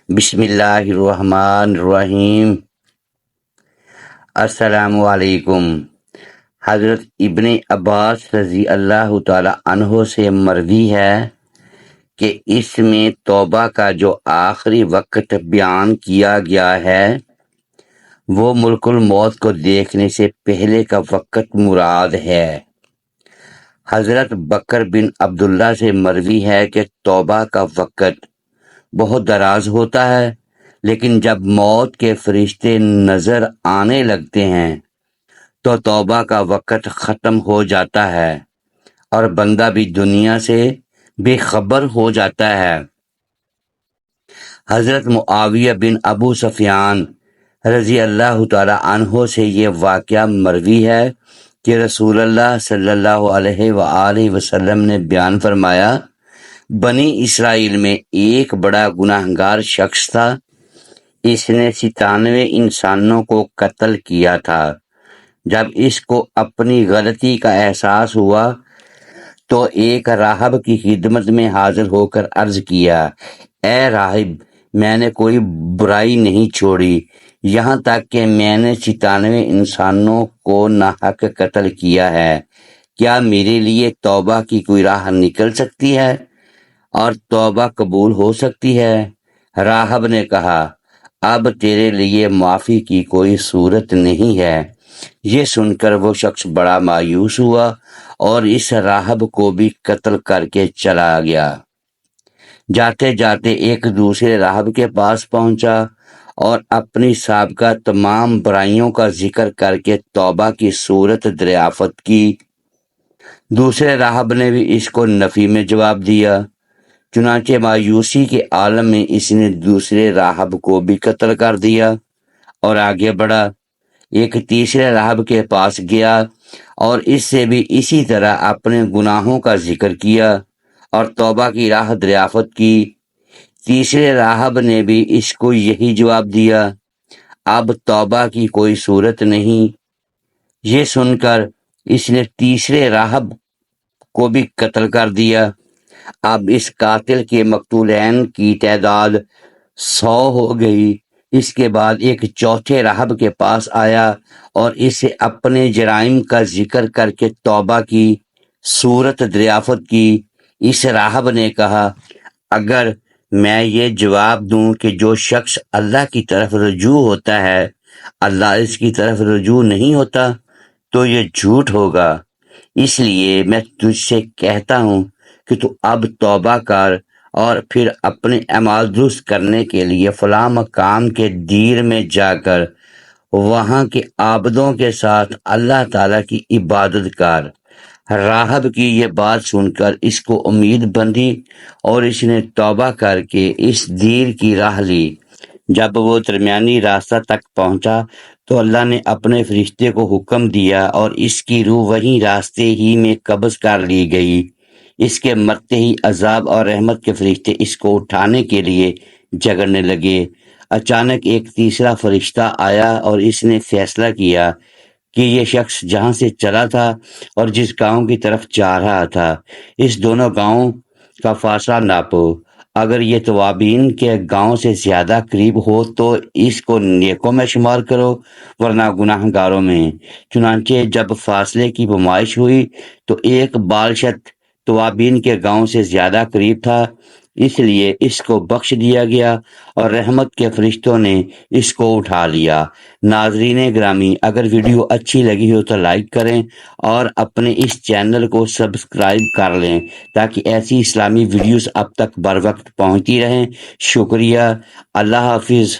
بسم اللہ الرحمن الرحیم۔ السلام علیکم۔ حضرت ابن عباس رضی اللہ تعالی عنہ سے مروی ہے کہ اس میں توبہ کا جو آخری وقت بیان کیا گیا ہے وہ ملک الموت کو دیکھنے سے پہلے کا وقت مراد ہے۔ حضرت بکر بن عبداللہ سے مروی ہے کہ توبہ کا وقت بہت دراز ہوتا ہے، لیکن جب موت کے فرشتے نظر آنے لگتے ہیں تو توبہ کا وقت ختم ہو جاتا ہے اور بندہ بھی دنیا سے بے خبر ہو جاتا ہے۔ حضرت معاویہ بن ابو سفیان رضی اللہ تعالی عنہ سے یہ واقعہ مروی ہے کہ رسول اللہ صلی اللہ علیہ وآلہ وسلم نے بیان فرمایا، بنی اسرائیل میں ایک بڑا گناہگار شخص تھا، اس نے 97 انسانوں کو قتل کیا تھا۔ جب اس کو اپنی غلطی کا احساس ہوا تو ایک راہب کی خدمت میں حاضر ہو کر عرض کیا، اے راہب، میں نے کوئی برائی نہیں چھوڑی، یہاں تک کہ میں نے 97 انسانوں کو ناحق قتل کیا ہے، کیا میرے لیے توبہ کی کوئی راہ نکل سکتی ہے اور توبہ قبول ہو سکتی ہے؟ راہب نے کہا، اب تیرے لیے معافی کی کوئی صورت نہیں ہے۔ یہ سن کر وہ شخص بڑا مایوس ہوا اور اس راہب کو بھی قتل کر کے چلا گیا۔ جاتے جاتے ایک دوسرے راہب کے پاس پہنچا اور اپنی سابقہ تمام برائیوں کا ذکر کر کے توبہ کی صورت دریافت کی۔ دوسرے راہب نے بھی اس کو نفی میں جواب دیا، چنانچہ مایوسی کے عالم میں اس نے دوسرے راہب کو بھی قتل کر دیا اور آگے بڑھا۔ ایک تیسرے راہب کے پاس گیا اور اس سے بھی اسی طرح اپنے گناہوں کا ذکر کیا اور توبہ کی راہ دریافت کی۔ تیسرے راہب نے بھی اس کو یہی جواب دیا، اب توبہ کی کوئی صورت نہیں۔ یہ سن کر اس نے تیسرے راہب کو بھی قتل کر دیا۔ اب اس قاتل کے مقتولین کی تعداد 100 ہو گئی۔ اس کے بعد ایک چوتھے راہب کے پاس آیا اور اسے اپنے جرائم کا ذکر کر کے توبہ کی صورت دریافت کی۔ اس راہب نے کہا، اگر میں یہ جواب دوں کہ جو شخص اللہ کی طرف رجوع ہوتا ہے اللہ اس کی طرف رجوع نہیں ہوتا تو یہ جھوٹ ہوگا، اس لیے میں تجھ سے کہتا ہوں کہ تو اب توبہ کر اور پھر اپنے اعمال درست کرنے کے لیے فلاں مقام کے دیر میں جا کر وہاں کے عابدوں کے ساتھ اللہ تعالیٰ کی عبادت کر۔ راہب کی یہ بات سن کر اس کو امید بندھی اور اس نے توبہ کر کے اس دیر کی راہ لی۔ جب وہ درمیانی راستہ تک پہنچا تو اللہ نے اپنے فرشتے کو حکم دیا اور اس کی روح وہیں راستے ہی میں قبض کر لی گئی۔ اس کے مرتے ہی عذاب اور رحمت کے فرشتے اس کو اٹھانے کے لیے جگڑنے لگے۔ اچانک ایک تیسرا فرشتہ آیا اور اس نے فیصلہ کیا کہ یہ شخص جہاں سے چلا تھا اور جس گاؤں کی طرف جا رہا تھا، اس دونوں گاؤں کا فاصلہ ناپو، اگر یہ توابین کے گاؤں سے زیادہ قریب ہو تو اس کو نیکوں میں شمار کرو ورنہ گناہ گاروں میں۔ چنانچہ جب فاصلے کی پیمائش ہوئی تو ایک بالشت توابین کے گاؤں سے زیادہ قریب تھا، اس لیے اس کو بخش دیا گیا اور رحمت کے فرشتوں نے اس کو اٹھا لیا۔ ناظرین گرامی، اگر ویڈیو اچھی لگی ہو تو لائک کریں اور اپنے اس چینل کو سبسکرائب کر لیں تاکہ ایسی اسلامی ویڈیوز اب تک بر وقت پہنچتی رہیں۔ شکریہ، اللہ حافظ۔